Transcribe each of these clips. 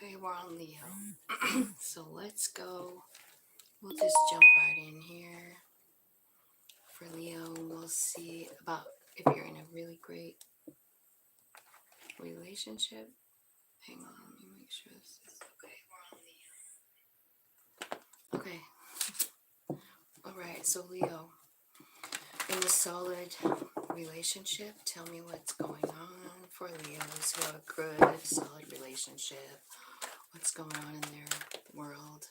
Okay, we're on Leo. So let's go. We'll just jump right in here. For Leo, we'll see about if you're in a really great relationship. Hang on, let me make sure this is okay. We're on Leo. Okay. Alright, so Leo, in a solid relationship, tell me what's going on for Leos who have a good, solid relationship. What's going on in their world?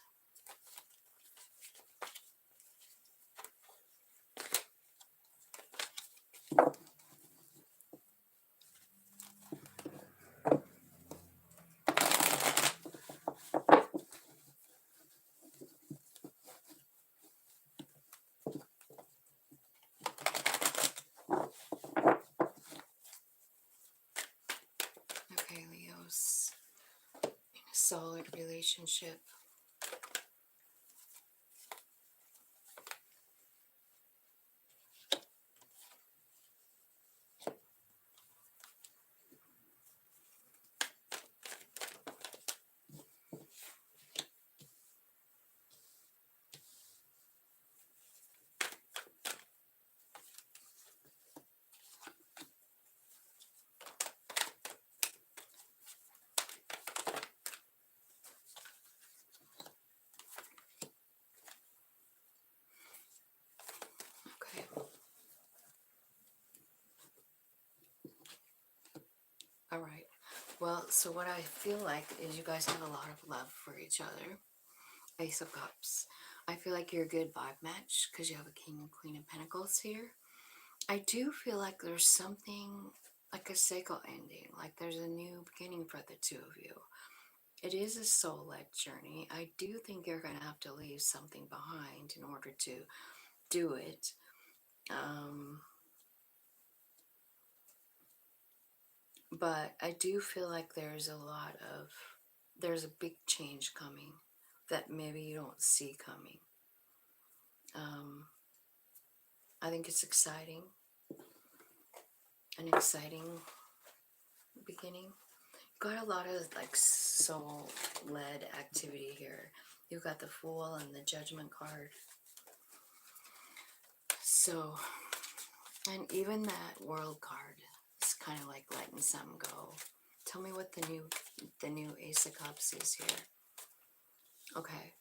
Okay, Leos, in a solid relationship. Okay. All right. Well, so what I feel like is you guys have a lot of love for each other. Ace of Cups. I feel like you're a good vibe match because you have a King and Queen of Pentacles here. I do feel like there's something like a cycle ending, like there's a new beginning for the two of you. It is a soul-led journey. I do think you're going to have to leave something behind in order to do it. But I do feel like there's a big change coming that maybe you don't see coming. I think it's exciting, an exciting beginning. Got a lot of like soul-led activity here. You got the Fool and the Judgment card. So, and even that World card is kind of like letting some go. Tell me what the new Ace of Cups is here. Okay,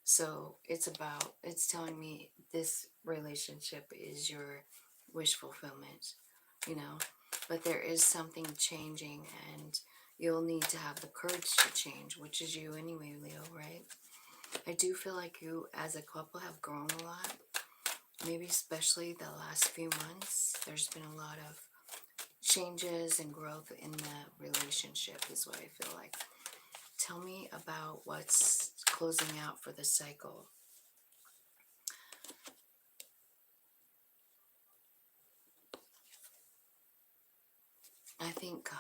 so it's telling me this relationship is your wish fulfillment, you know, but there is something changing and you'll need to have the courage to change, which is you anyway, Leo, right? I do feel like you as a couple have grown a lot, maybe especially the last few months. There's been a lot of changes and growth in the relationship is what I feel like. Tell me about what's closing out for the cycle. I think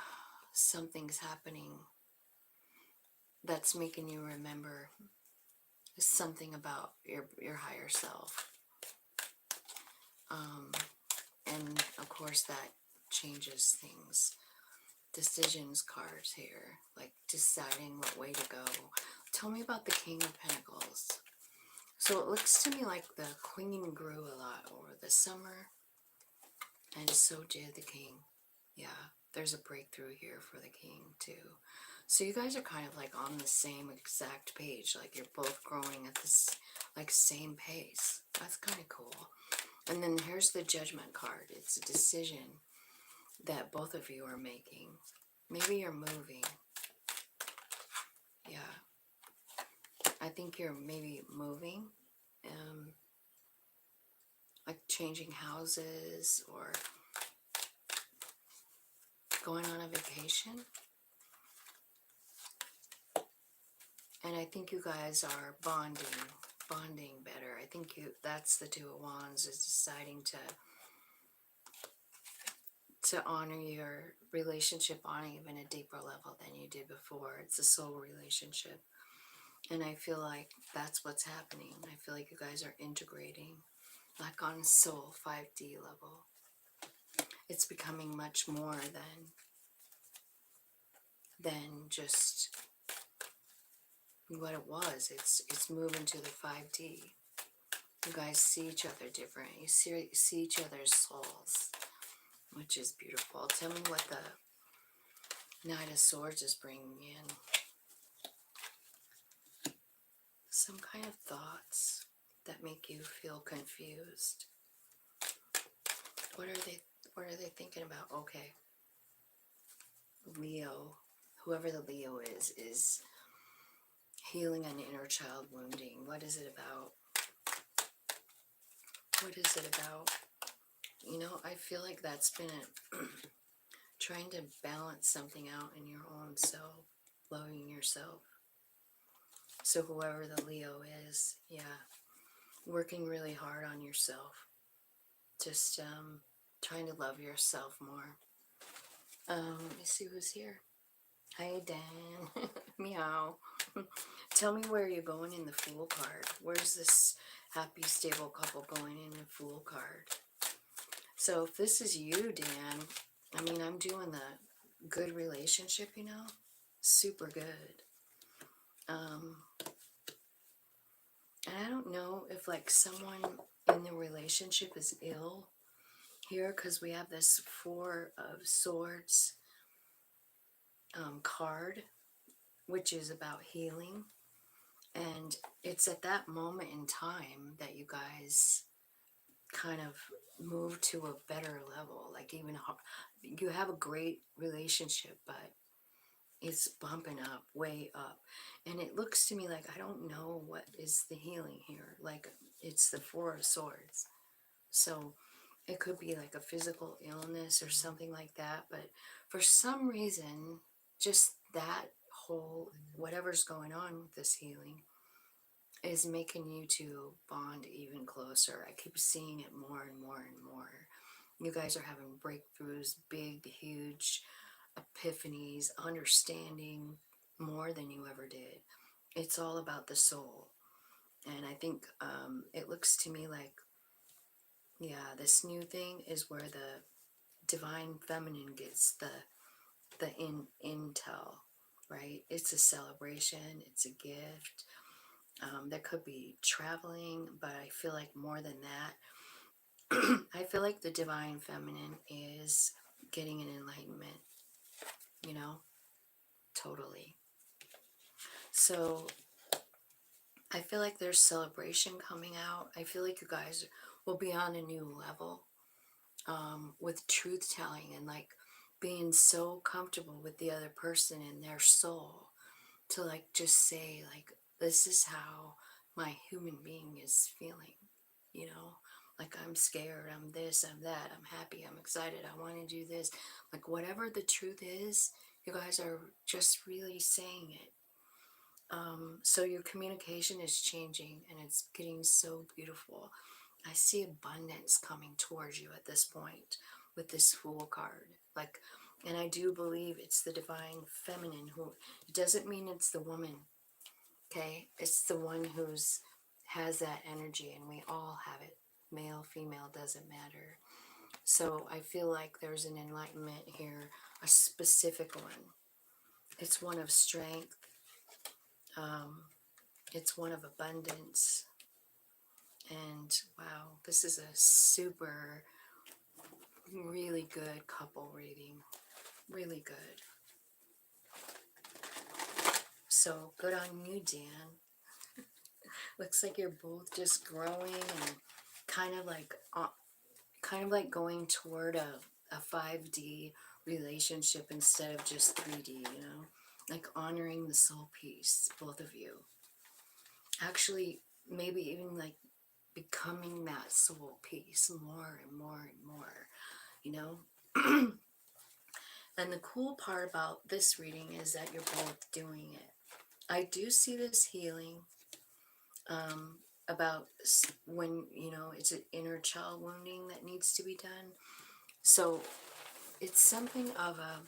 something's happening that's making you remember something about your higher self. And of course that changes things. Decisions cards here, like deciding what way to go. Tell me about the King of Pentacles. So it looks to me like the Queen grew a lot over the summer, and so did the King. Yeah, there's a breakthrough here for the King too. So you guys are kind of like on the same exact page, like you're both growing at this like same pace. That's kind of cool. And then here's the Judgment card. It's a decision that both of you are making. Maybe you're moving. Yeah. I think you're maybe moving. Like changing houses or going on a vacation. And I think you guys are bonding better. I think that's the Two of Wands, is deciding to honor your relationship on even a deeper level than you did before. It's a soul relationship. And I feel like that's what's happening. I feel like you guys are integrating like on soul 5D level. It's becoming much more than just what it was. It's moving to the 5D. You guys see each other different. You see each other's souls, which is beautiful. Tell me what the Knight of Swords is bringing in. Some kind of thoughts that make you feel confused. What are they thinking about? Okay. Leo, whoever the Leo is healing an inner child wounding. What is it about? What is it about? You know, I feel like that's been trying to balance something out in your own self, loving yourself. So whoever the Leo is, yeah, working really hard on yourself. Just trying to love yourself more. Let me see who's here. Hi, Dan. Meow. Tell me where you're going in the Fool card. Where's this happy, stable couple going in the Fool card? So if this is you, Dan, I mean, I'm doing the good relationship, you know? Super good. And I don't know if like someone in the relationship is ill here, because we have this Four of Swords card, which is about healing. And it's at that moment in time that you guys kind of move to a better level. Like even you have a great relationship, but it's bumping up, way up. And it looks to me like I don't know what is the healing here. Like it's the Four of Swords. So it could be like a physical illness or something like that. But for some reason, just that whole, whatever's going on with this healing is making you two bond even closer. I keep seeing it more and more and more. You guys are having breakthroughs, big, huge epiphanies, understanding more than you ever did. It's all about the soul. And I think it looks to me like, yeah, this new thing is where the divine feminine gets the intel, right? It's a celebration, it's a gift. That could be traveling, but I feel like more than that, I feel like the divine feminine is getting an enlightenment, you know, totally. So I feel like there's celebration coming out. I feel like you guys will be on a new level with truth telling and like being so comfortable with the other person and their soul to like just say like, this is how my human being is feeling, you know, like I'm scared, I'm this, I'm that, I'm happy, I'm excited, I want to do this. Like whatever the truth is, you guys are just really saying it. So your communication is changing and it's getting so beautiful. I see abundance coming towards you at this point with this Fool card. Like, and I do believe it's the divine feminine who, it doesn't mean it's the woman, okay? It's the one who's has that energy, and we all have it. Male, female, doesn't matter. So I feel like there's an enlightenment here, a specific one. It's one of strength. It's one of abundance. And wow, this is a super, really good couple reading. Really good. So good on you, Dan. Looks like you're both just growing and kind of like going toward a 5D relationship instead of just 3D, you know? Like honoring the soul piece, both of you. Actually, maybe even like becoming that soul piece more and more and more, you know? And the cool part about this reading is that you're both doing it. I do see this healing about when, you know, it's an inner child wounding that needs to be done. So it's something of a,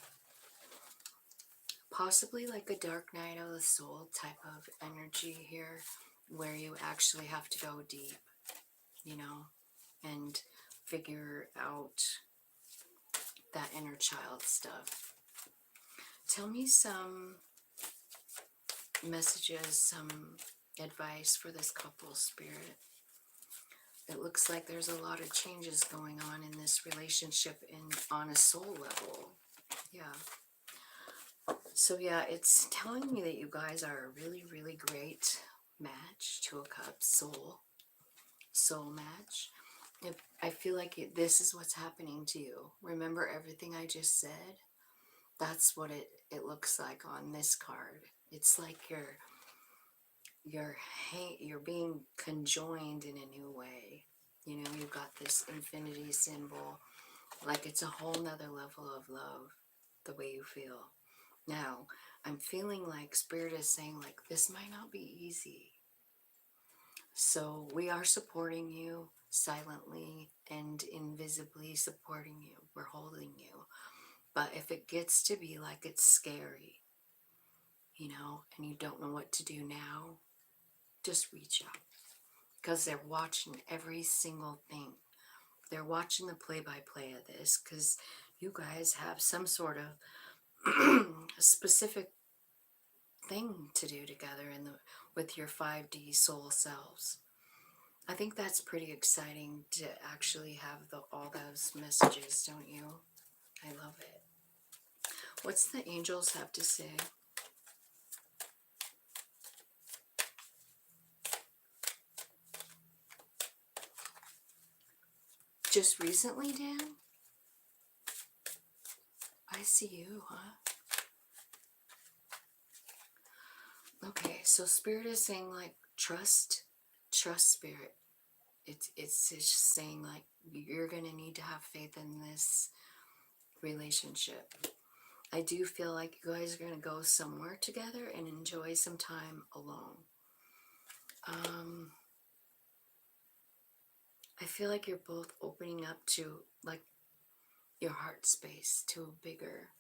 possibly like a dark night of the soul type of energy here, where you actually have to go deep, you know, and figure out that inner child stuff. Tell me some, messages, some advice for this couple, Spirit. It looks like there's a lot of changes going on in this relationship on a soul level. Yeah. So yeah, it's telling me that you guys are a really, really great match. Two of Cups, soul match. I feel like this is what's happening to you. Remember everything I just said? That's what it looks like on this card. It's like you're being conjoined in a new way. You know, you've got this infinity symbol, like it's a whole nother level of love, the way you feel. Now, I'm feeling like Spirit is saying, like, this might not be easy. So we are supporting you silently and invisibly supporting you. We're holding you. But if it gets to be like it's scary, you know, and you don't know what to do now, just reach out. Because they're watching every single thing. They're watching the play-by-play of this because you guys have some sort of specific thing to do together with your 5D soul selves. I think that's pretty exciting to actually have all those messages, don't you? I love it. What's the angels have to say? Just recently, Dan? I see you, huh? Okay, so Spirit is saying, like, trust Spirit. It's just saying, like, you're going to need to have faith in this relationship. I do feel like you guys are going to go somewhere together and enjoy some time alone. I feel like you're both opening up to, like, your heart space to a bigger...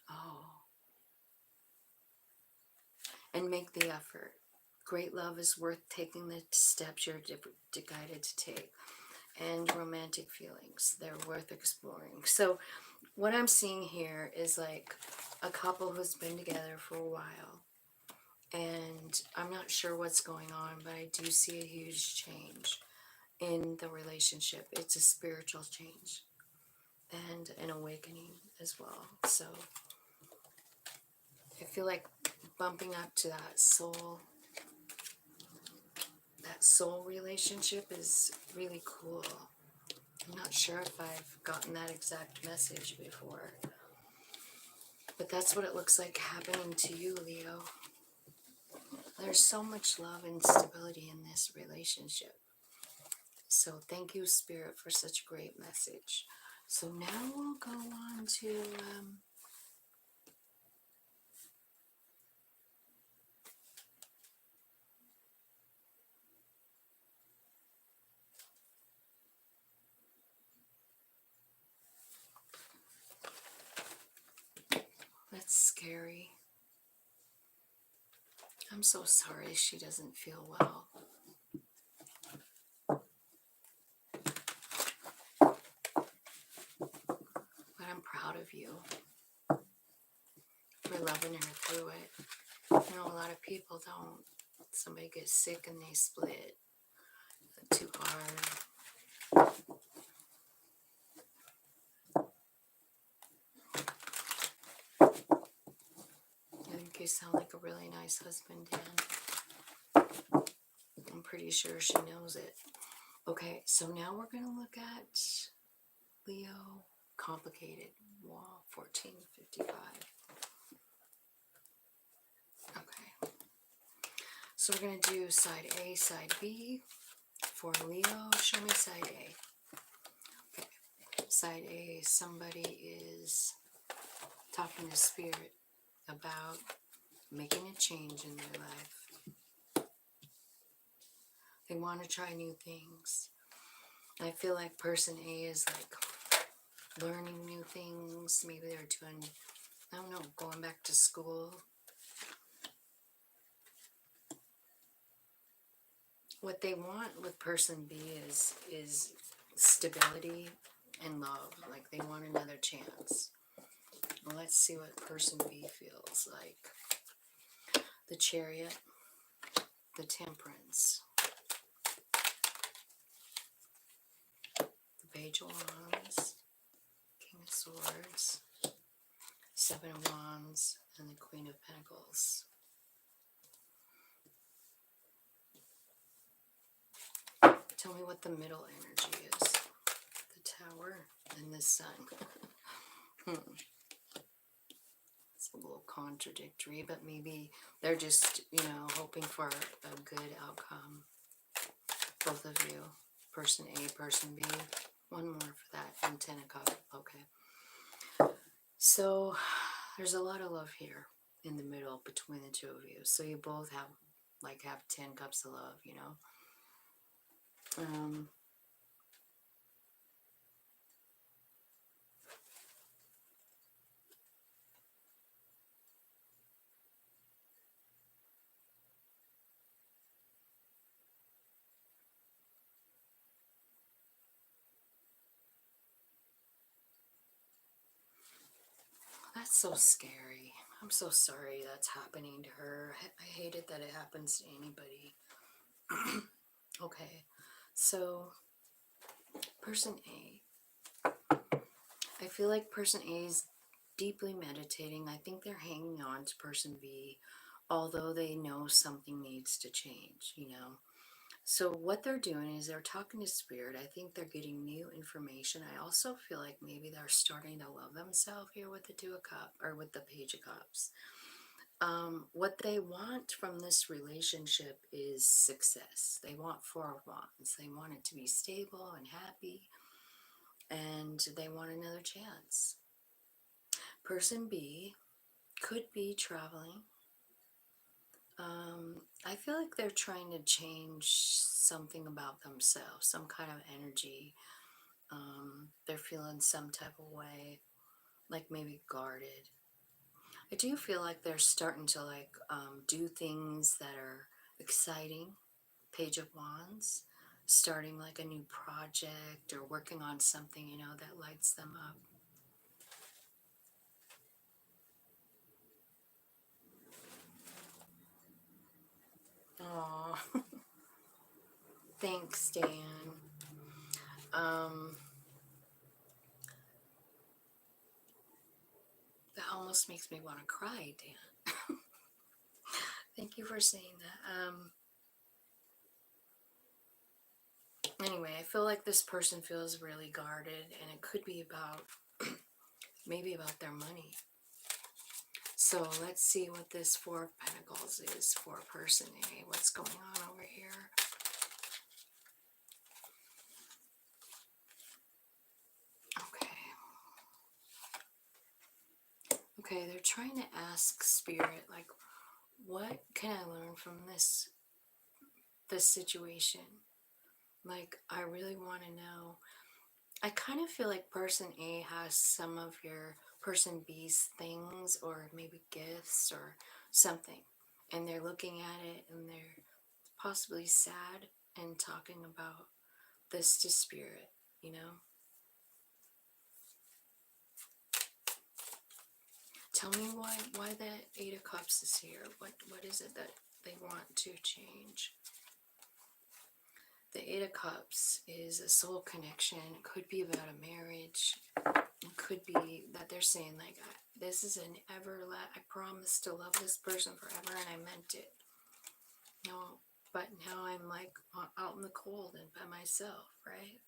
Oh. And make the effort. Great love is worth taking the steps you're guided to take. And romantic feelings, they're worth exploring. So what I'm seeing here is like a couple who's been together for a while. And I'm not sure what's going on, but I do see a huge change in the relationship. It's a spiritual change and an awakening as well. So I feel like bumping up to that soul relationship is really cool. I'm not sure if I've gotten that exact message before, but that's what it looks like happening to you, Leo. There's so much love and stability in this relationship. So thank you, Spirit, for such a great message. So now we'll go on to that's scary. I'm so sorry she doesn't feel well. But I'm proud of you for loving her through it. You know, a lot of people don't. Somebody gets sick and they split. Too hard. I think you sound like a really nice husband, Dan. I'm pretty sure she knows it. Okay, so now we're going to look at Leo, complicated, wall 1455. Okay, so we're going to do side A, side B. For Leo, show me side A. Okay, side A, somebody is talking to Spirit about making a change in their life. They want to try new things. I feel like person A is like learning new things. Maybe they're doing, I don't know, going back to school. What they want with person B is stability and love. Like they want another chance. Well, let's see what person B feels like. the Chariot, the Temperance, the Page of Wands, King of Swords, Seven of Wands, and the Queen of Pentacles. Tell me what the middle energy is. The Tower and the Sun. It's a little contradictory, but maybe they're just, hoping for a good outcome. Both of you. Person A, person B. One more for that. And 10 of Cups. Okay. So, there's a lot of love here in the middle between the two of you. So you both have 10 cups of love, That's so scary. I'm so sorry that's happening to her. I hate it that it happens to anybody. Okay, so person A. I feel like person A is deeply meditating. I think they're hanging on to person B, although they know something needs to change, So what they're doing is they're talking to Spirit. I think they're getting new information. I also feel like maybe they're starting to love themselves here with the Two of Cups, or with the Page of Cups. What they want from this relationship is success. They want Four of Wands. They want it to be stable and happy, and they want another chance. Person B could be traveling. I feel like they're trying to change something about themselves, some kind of energy. They're feeling some type of way, like maybe guarded. I do feel like they're starting to do things that are exciting. Page of Wands, starting like a new project or working on something, that lights them up. Oh, thanks, Dan. That almost makes me want to cry, Dan. Thank you for saying that. Anyway, I feel like this person feels really guarded, and it could be about, maybe about their money. So let's see what this Four of Pentacles is for person A. What's going on over here? Okay, they're trying to ask Spirit, what can I learn from this situation? I really want to know. I kind of feel like person A has some of your person B's things, or maybe gifts or something, and they're looking at it and they're possibly sad and talking about this to Spirit, Tell me why the Eight of Cups is here. What is it that they want to change? The Eight of Cups is a soul connection. It could be about a marriage. It could be that they're saying, this is an I promised to love this person forever, and I meant it. No, but now I'm out in the cold and by myself, right?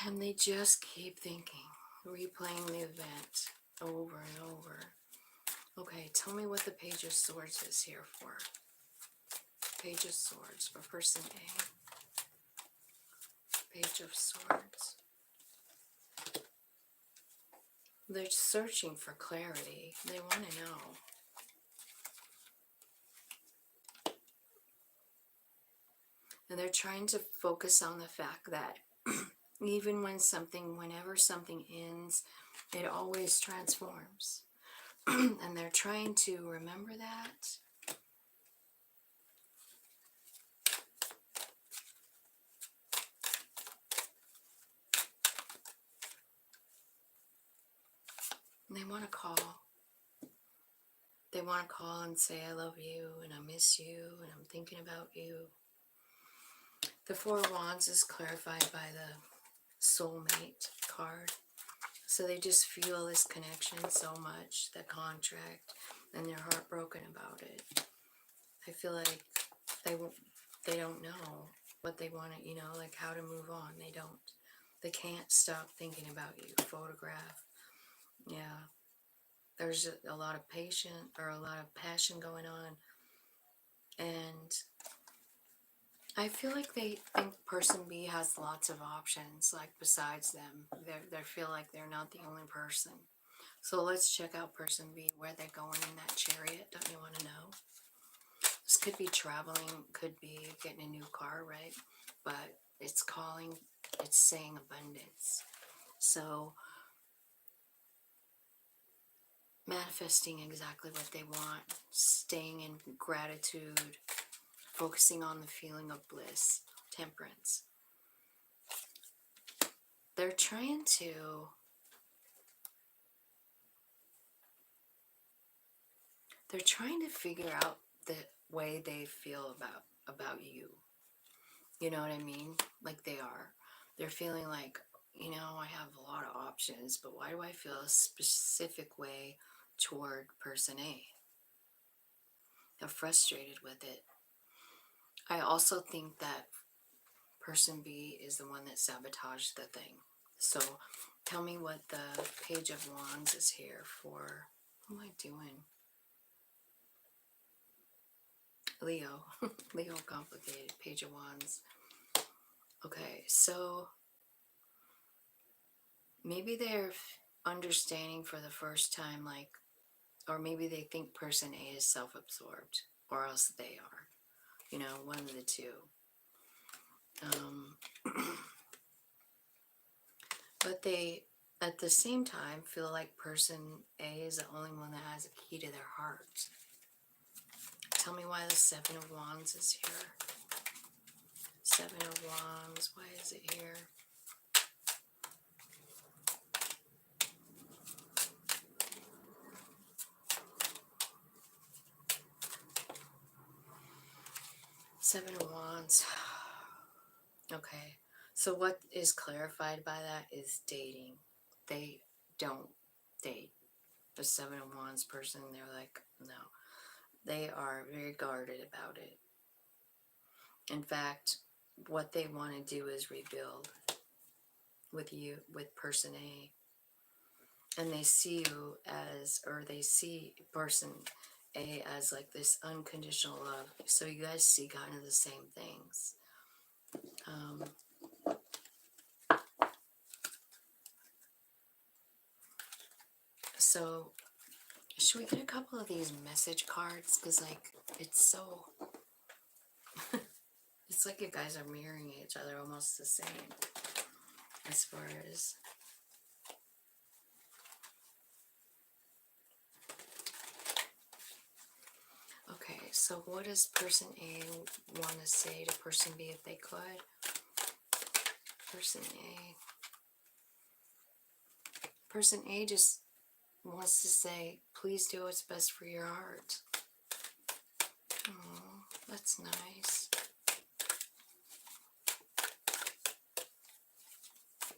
And they just keep thinking, replaying the event over and over. Okay, tell me what the Page of Swords is here for. Page of Swords for person A. Page of Swords. They're searching for clarity. They want to know. And they're trying to focus on the fact that even whenever something ends, it always transforms. And they're trying to remember that. And they want to call. They They want to call and say, I love you, and I miss you, and I'm thinking about you. The Four of Wands is clarified by the soulmate card. So they just feel this connection so much, the contract, and they're heartbroken about it. I feel like they don't know what they want to, like how to move on. They don't. They can't stop thinking about you. Photograph. Yeah. There's a lot of a lot of passion going on. And I feel like they think person B has lots of options, like besides them. They feel like they're not the only person. So let's check out person B, where they're going in that chariot. Don't you want to know? This could be traveling, could be getting a new car, right? But it's saying abundance. So manifesting exactly what they want, staying in gratitude, focusing on the feeling of bliss, temperance. They're trying to figure out the way they feel about you. You know what I mean? Like they are. They're feeling like, I have a lot of options, but why do I feel a specific way toward person A? They're frustrated with it. I also think that person B is the one that sabotaged the thing. So tell me what the Page of Wands is here for. What am I doing? Leo. Leo complicated. Page of Wands. Okay, so maybe they're understanding for the first time, like, or maybe they think person A is self-absorbed, or else they are. One of the two. But they, at the same time, feel like person A is the only one that has a key to their heart. Tell me why the Seven of Wands is here. Seven of Wands, why is it here? Seven of Wands. Okay, so what is clarified by that is dating. They don't date. The Seven of Wands person, they're like, no. They are very guarded about it. In fact, what they want to do is rebuild with you, with person A. And they see you as, or they see person A as like this unconditional love. So you guys see kind of the same things. So should we get a couple of these message cards? Because like, it's so, it's like you guys are mirroring each other almost the same as far as. Okay, so what does person A want to say to person B if they could? Person A. Person A just wants to say, please do what's best for your heart. Oh, that's nice.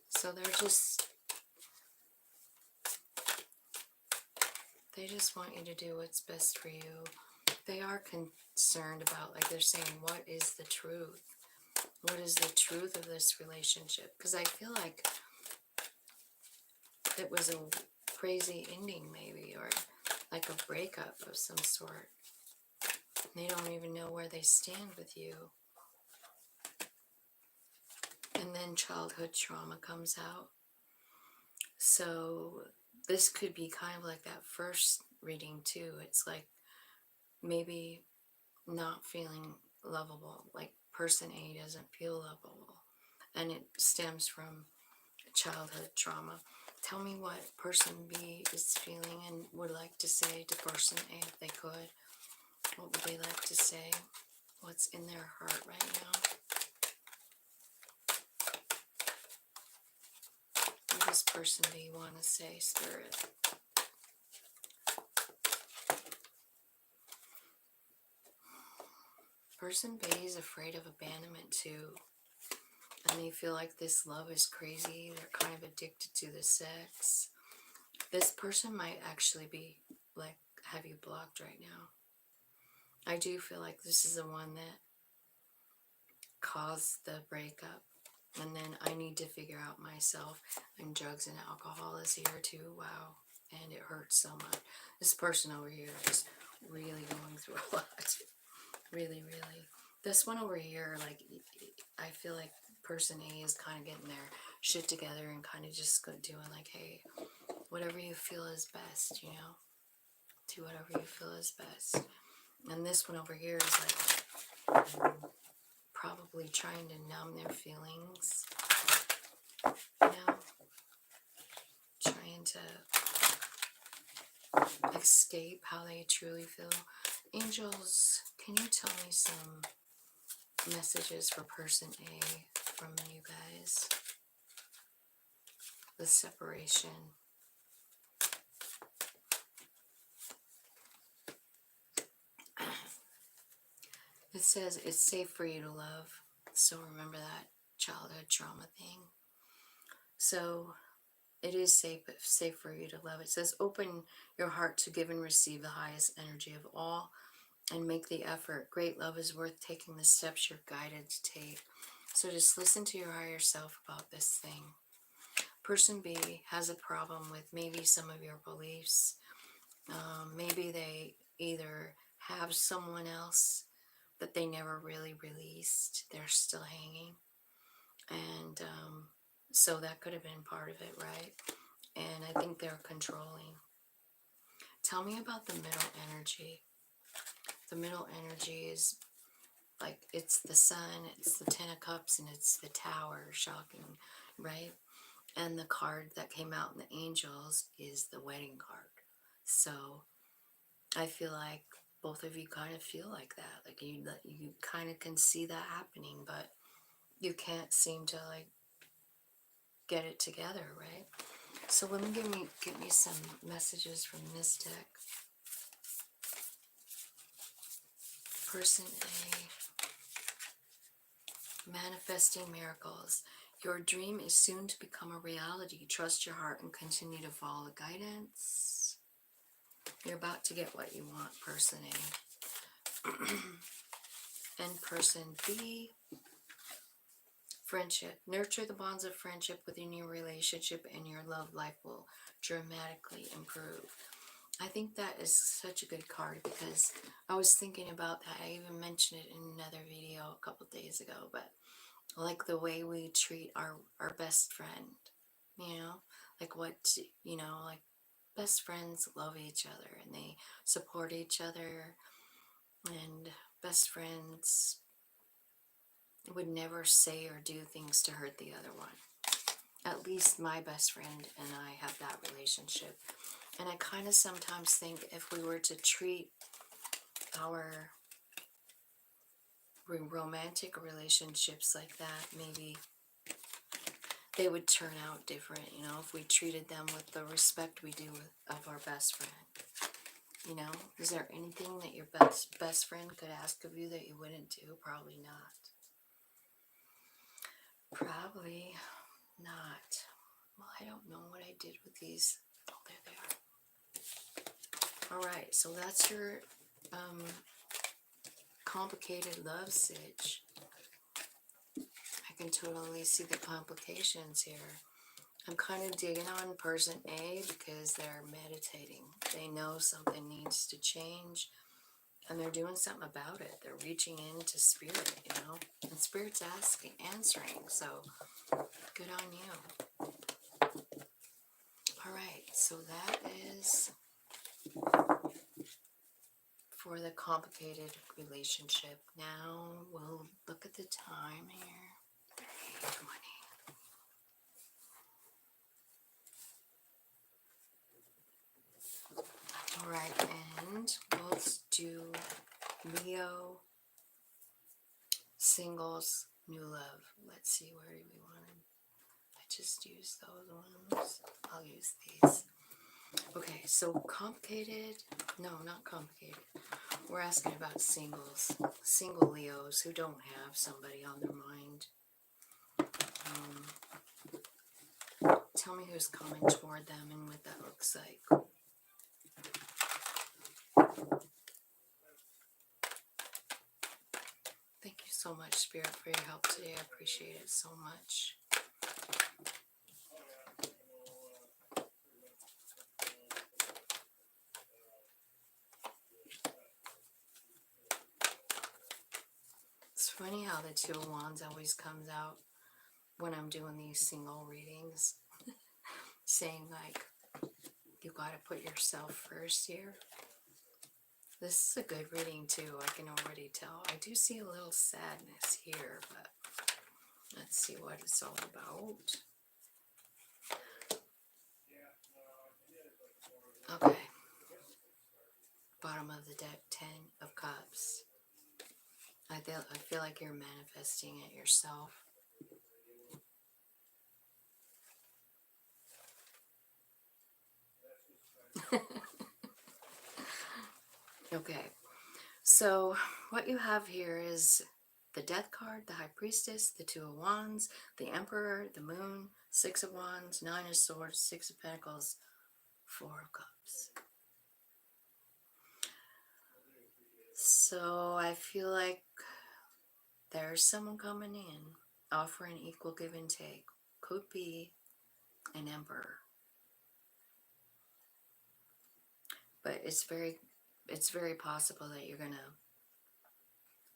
So they just want you to do what's best for you. They are concerned about, like they're saying, what is the truth? What is the truth of this relationship? Because I feel like it was a crazy ending maybe, or like a breakup of some sort. They don't even know where they stand with you. And then childhood trauma comes out. So this could be kind of like that first reading too. It's like maybe not feeling lovable, like person A doesn't feel lovable, and it stems from childhood trauma. Tell me what person B is feeling and would like to say to person A if they could. What would they like to say? What's in their heart right now? What does person B want to say, Spirit? person B is afraid of abandonment too. And they feel like this love is crazy. They're kind of addicted to the sex. This person might actually be like, have you blocked right now. I do feel like this is the one that caused the breakup. And then I need to figure out myself. And drugs and alcohol is here too. Wow. And it hurts so much. This person over here is really going through a lot. Really, really. This one over here, like, I feel like person A is kind of getting their shit together and kind of just doing like, hey, whatever you feel is best, you know? Do whatever you feel is best. And this one over here is like probably trying to numb their feelings, you know? Trying to escape how they truly feel. Angels, can you tell me some messages for person A from you guys? The separation. It says it's safe for you to love. So remember that childhood trauma thing. So it is safe for you to love. It says open your heart to give and receive the highest energy of all and make the effort. Great love is worth taking the steps you're guided to take. So just listen to your higher self about this thing. Person B has a problem with maybe some of your beliefs. Maybe they either have someone else that they never really released. They're still hanging. And so that could have been part of it, right? And I think they're controlling. Tell me about the middle energy. The middle energy is like, it's the sun, it's the 10 of cups, and it's the tower. Shocking, right? And the card that came out in the angels is the wedding card. So I feel like both of you kind of feel like that. Like you kind of can see that happening, but you can't seem to like get it together, right? So let me get me some messages from this deck. Person A, manifesting miracles. Your dream is soon to become a reality. Trust your heart and continue to follow the guidance. You're about to get what you want, person A. And person B, friendship. Nurture the bonds of friendship within your relationship and your love life will dramatically improve. I think that is such a good card because I was thinking about that. I even mentioned it in another video a couple days ago, but like the way we treat our best friend, you know, like what, you know, like best friends love each other and they support each other, and best friends would never say or do things to hurt the other one. At least my best friend and I have that relationship. And I kind of sometimes think if we were to treat our romantic relationships like that, maybe they would turn out different, you know, if we treated them with the respect we do of our best friend. You know, is there anything that your best friend could ask of you that you wouldn't do? Probably not. Probably not. Well, I don't know what I did with these. Oh, there they are. All right, so that's your complicated love sitch. I can totally see the complications here. I'm kind of digging on person A because they're meditating. They know something needs to change and they're doing something about it. They're reaching into spirit, you know, and spirit's answering. So good on you. All right, so that is for the complicated relationship. Now we'll look at the time here. 3:20. All right, and we'll do Leo, singles, new love. Let's see, where do we want to? I just used those ones. I'll use these. Okay, so complicated, no, not complicated. We're asking about singles, single Leos who don't have somebody on their mind. Tell me who's coming toward them and what that looks like. Thank you so much, Spirit, for your help today. I appreciate it so much. It's funny how the Two of Wands always comes out when I'm doing these single readings, saying like, you gotta put yourself first here. This is a good reading too, I can already tell. I do see a little sadness here, but let's see what it's all about. Okay. Bottom of the deck, 10 of Cups. I feel like you're manifesting it yourself. Okay. So what you have here is the Death card, the High Priestess, the Two of Wands, the Emperor, the Moon, Six of Wands, Nine of Swords, Six of Pentacles, Four of Cups. So I feel like there's someone coming in, offering equal give and take. Could be an Emperor. But it's very possible that you're gonna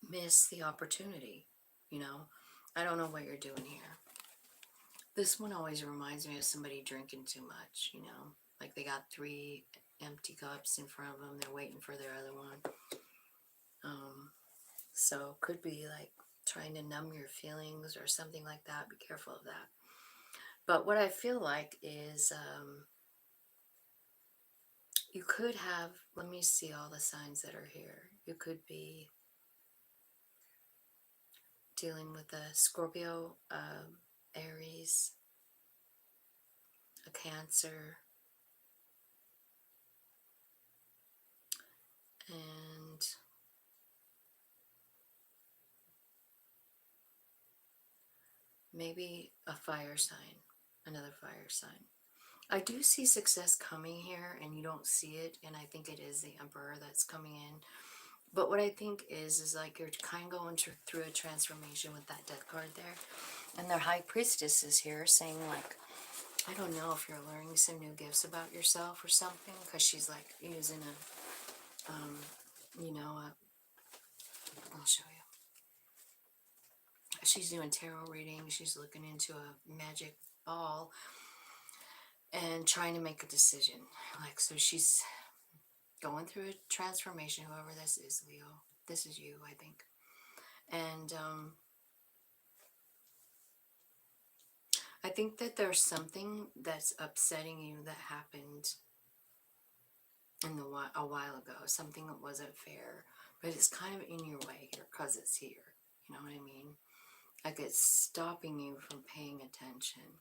miss the opportunity, you know. I don't know what you're doing here. This one always reminds me of somebody drinking too much, you know, like they got 3 empty cups in front of them, they're waiting for their other one. So could be like trying to numb your feelings or something like that. Be careful of that. But what I feel like is you could have, let me see all the signs that are here. You could be dealing with a Scorpio, Aries, a Cancer, and maybe a fire sign, another fire sign. I do see success coming here and you don't see it, and I think it is the Emperor that's coming in. But what I think is like you're kind of going through a transformation with that Death card there. And their High Priestess is here saying like, I don't know if you're learning some new gifts about yourself or something, because she's like using a, I'll show you. She's doing tarot readings. She's looking into a magic ball and trying to make a decision. Like, so she's going through a transformation, whoever this is, Leo. This is you, I think. And I think that there's something that's upsetting you that happened a while ago. Something that wasn't fair. But it's kind of in your way here because it's here. You know what I mean? Like it's stopping you from paying attention.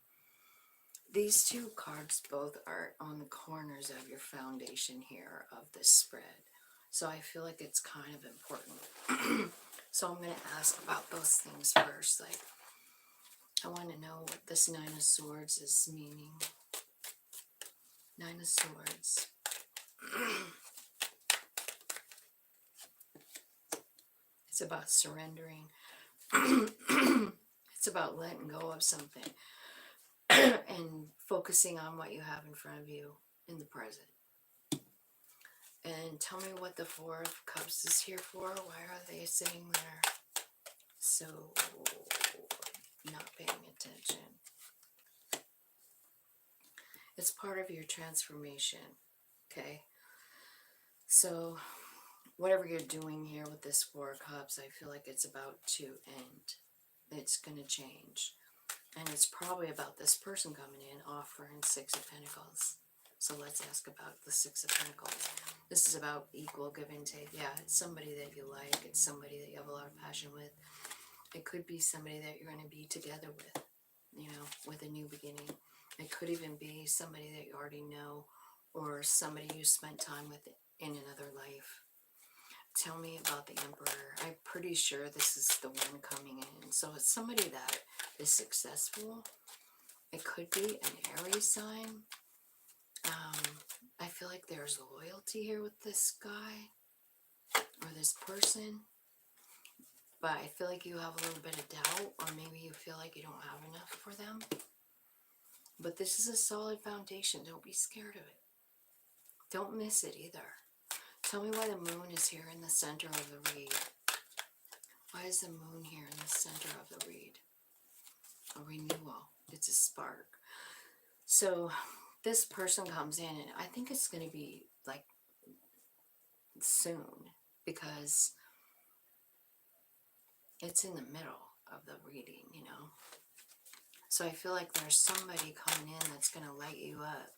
These two cards both are on the corners of your foundation here of this spread. So I feel like it's kind of important. So I'm going to ask about those things first. Like, I want to know what this Nine of Swords is meaning. Nine of Swords. It's about surrendering. It's about letting go of something and focusing on what you have in front of you in the present. And tell me what the Four of Cups is here for. Why are they sitting there so not paying attention? It's part of your transformation, okay? So whatever you're doing here with this Four of Cups, I feel like it's about to end. It's going to change. And it's probably about this person coming in offering Six of Pentacles. So let's ask about the Six of Pentacles. This is about equal give and take. Yeah, it's somebody that you like. It's somebody that you have a lot of passion with. It could be somebody that you're going to be together with, you know, with a new beginning. It could even be somebody that you already know or somebody you spent time with in another life. Tell me about the Emperor. I'm pretty sure this is the one coming in. So it's somebody that is successful. It could be an Aries sign. I feel like there's loyalty here with this guy or this person. But I feel like you have a little bit of doubt, or maybe you feel like you don't have enough for them. But this is a solid foundation. Don't be scared of it. Don't miss it either. Tell me why the moon is here in the center of the reed. Why is the moon here in the center of the reed? A renewal. It's a spark. So this person comes in, and I think it's going to be like soon, because it's in the middle of the reading, you know. So I feel like there's somebody coming in that's going to light you up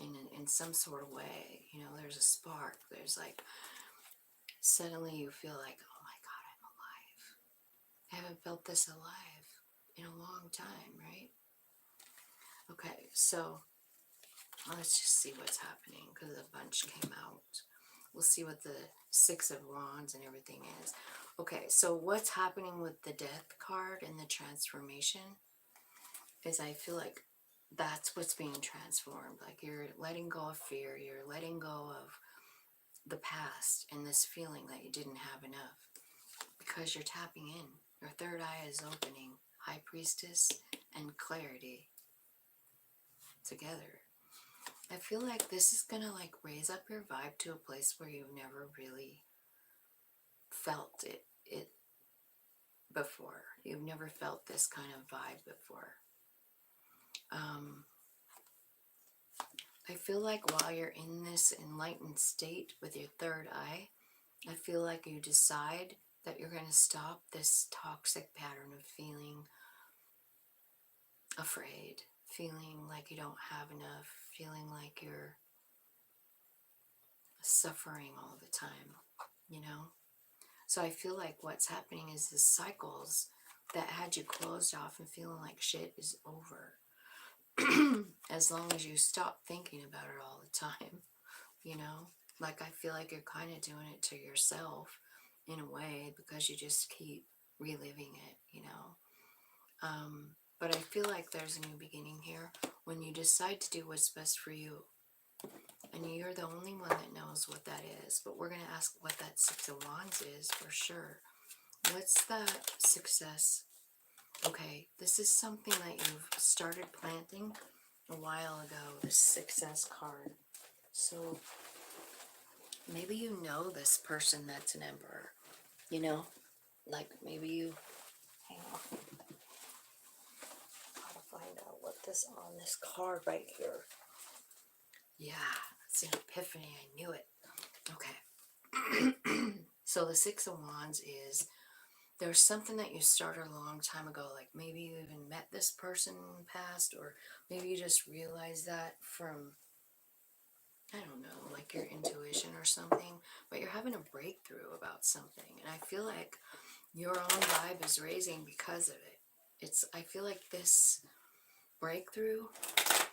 in some sort of way. You know, there's a spark. There's like, suddenly you feel like, oh my God, I'm alive. I haven't felt this alive in a long time, right? Okay, so let's just see what's happening, because a bunch came out. We'll see what the Six of Wands and everything is. Okay, so what's happening with the Death card and the transformation is, I feel like that's what's being transformed. Like, you're letting go of fear. You're letting go of the past and this feeling that you didn't have enough, because you're tapping in. Your third eye is opening. High Priestess and clarity together. I feel like this is gonna like raise up your vibe to a place where you've never really felt it before. You've never felt this kind of vibe before. I feel like while you're in this enlightened state with your third eye, I feel like you decide that you're going to stop this toxic pattern of feeling afraid, feeling like you don't have enough, feeling like you're suffering all the time, you know? So I feel like what's happening is the cycles that had you closed off and feeling like shit is over. As long as you stop thinking about it all the time, you know? Like, I feel like you're kind of doing it to yourself in a way, because you just keep reliving it, you know? But I feel like there's a new beginning here when you decide to do what's best for you. And you're the only one that knows what that is. But we're going to ask what that Six of Wands is for sure. What's the success? Okay, this is something that you've started planting a while ago, this success card. So maybe you know this person that's an Emperor, you know? Like, maybe you, hang on, gotta find out what this on this card right here. Yeah, it's an epiphany, I knew it. Okay. So the Six of Wands is, there's something that you started a long time ago, like maybe you even met this person in the past, or maybe you just realized that from, I don't know, like your intuition or something, but you're having a breakthrough about something, and I feel like your own vibe is raising because of it. I feel like this breakthrough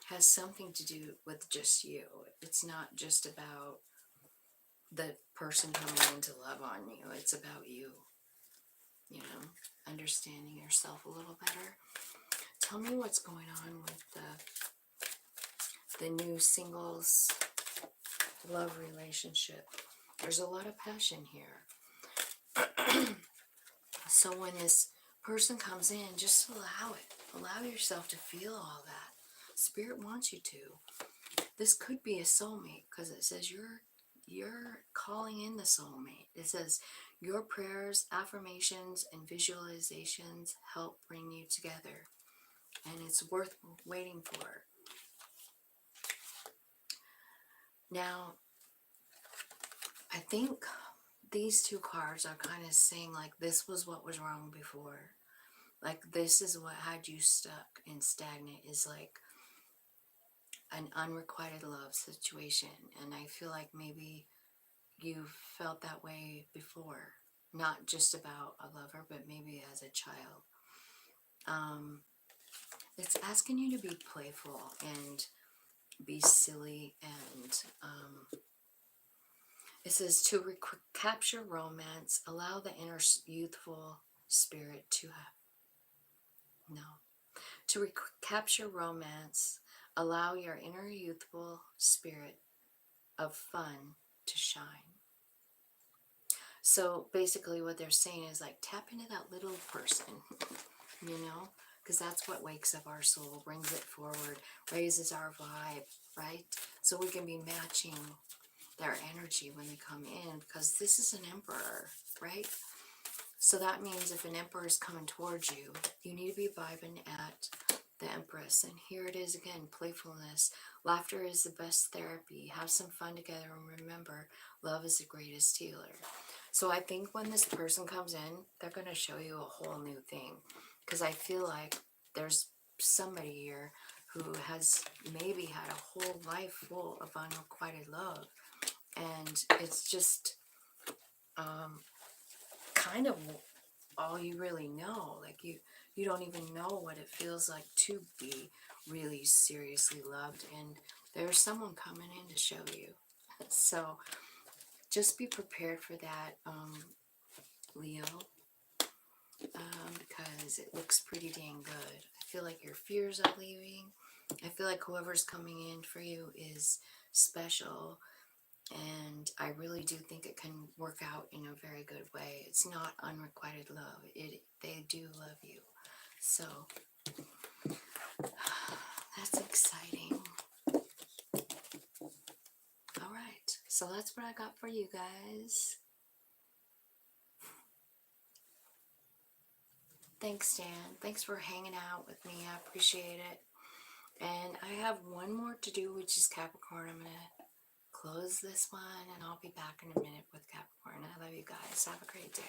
has something to do with just you. It's not just about the person coming in to love on you. It's about you, you know, understanding yourself a little better. Tell me what's going on with the new singles love relationship. There's a lot of passion here. So when this person comes in, just allow it. Allow yourself to feel all that. Spirit wants you to. This could be a soulmate, because it says you're calling in the soulmate. It says your prayers, affirmations, and visualizations help bring you together. And it's worth waiting for. Now, I think these two cards are kind of saying, like, this was what was wrong before. Like, this is what had you stuck and stagnant, is like an unrequited love situation. And I feel like maybe you've felt that way before. Not just about a lover, but maybe as a child. It's asking you to be playful and be silly. And it says to capture romance, allow the inner youthful spirit to to capture romance, allow your inner youthful spirit of fun to shine. So basically what they're saying is like tap into that little person, you know, because that's what wakes up our soul, brings it forward, raises our vibe, right? So we can be matching their energy when they come in, because this is an emperor, right? So that means if an emperor is coming towards you, you need to be vibing at the empress. And here it is again, playfulness. Laughter is the best therapy. Have some fun together, and remember, love is the greatest healer. So I think when this person comes in, they're going to show you a whole new thing, because I feel like there's somebody here who has maybe had a whole life full of unrequited love, and it's just kind of all you really know. Like you don't even know what it feels like to be really seriously loved, and there's someone coming in to show you. So just be prepared for that, Leo, because it looks pretty dang good. I feel like your fears are leaving. I feel like whoever's coming in for you is special, and I really do think it can work out in a very good way. It's not unrequited love. They do love you. So that's exciting. All right, so that's what I got for you guys. Thanks, Dan. Thanks for hanging out with me. I appreciate it. And I have one more to do, which is Capricorn. I'm going to close this one, and I'll be back in a minute with Capricorn. I love you guys. Have a great day.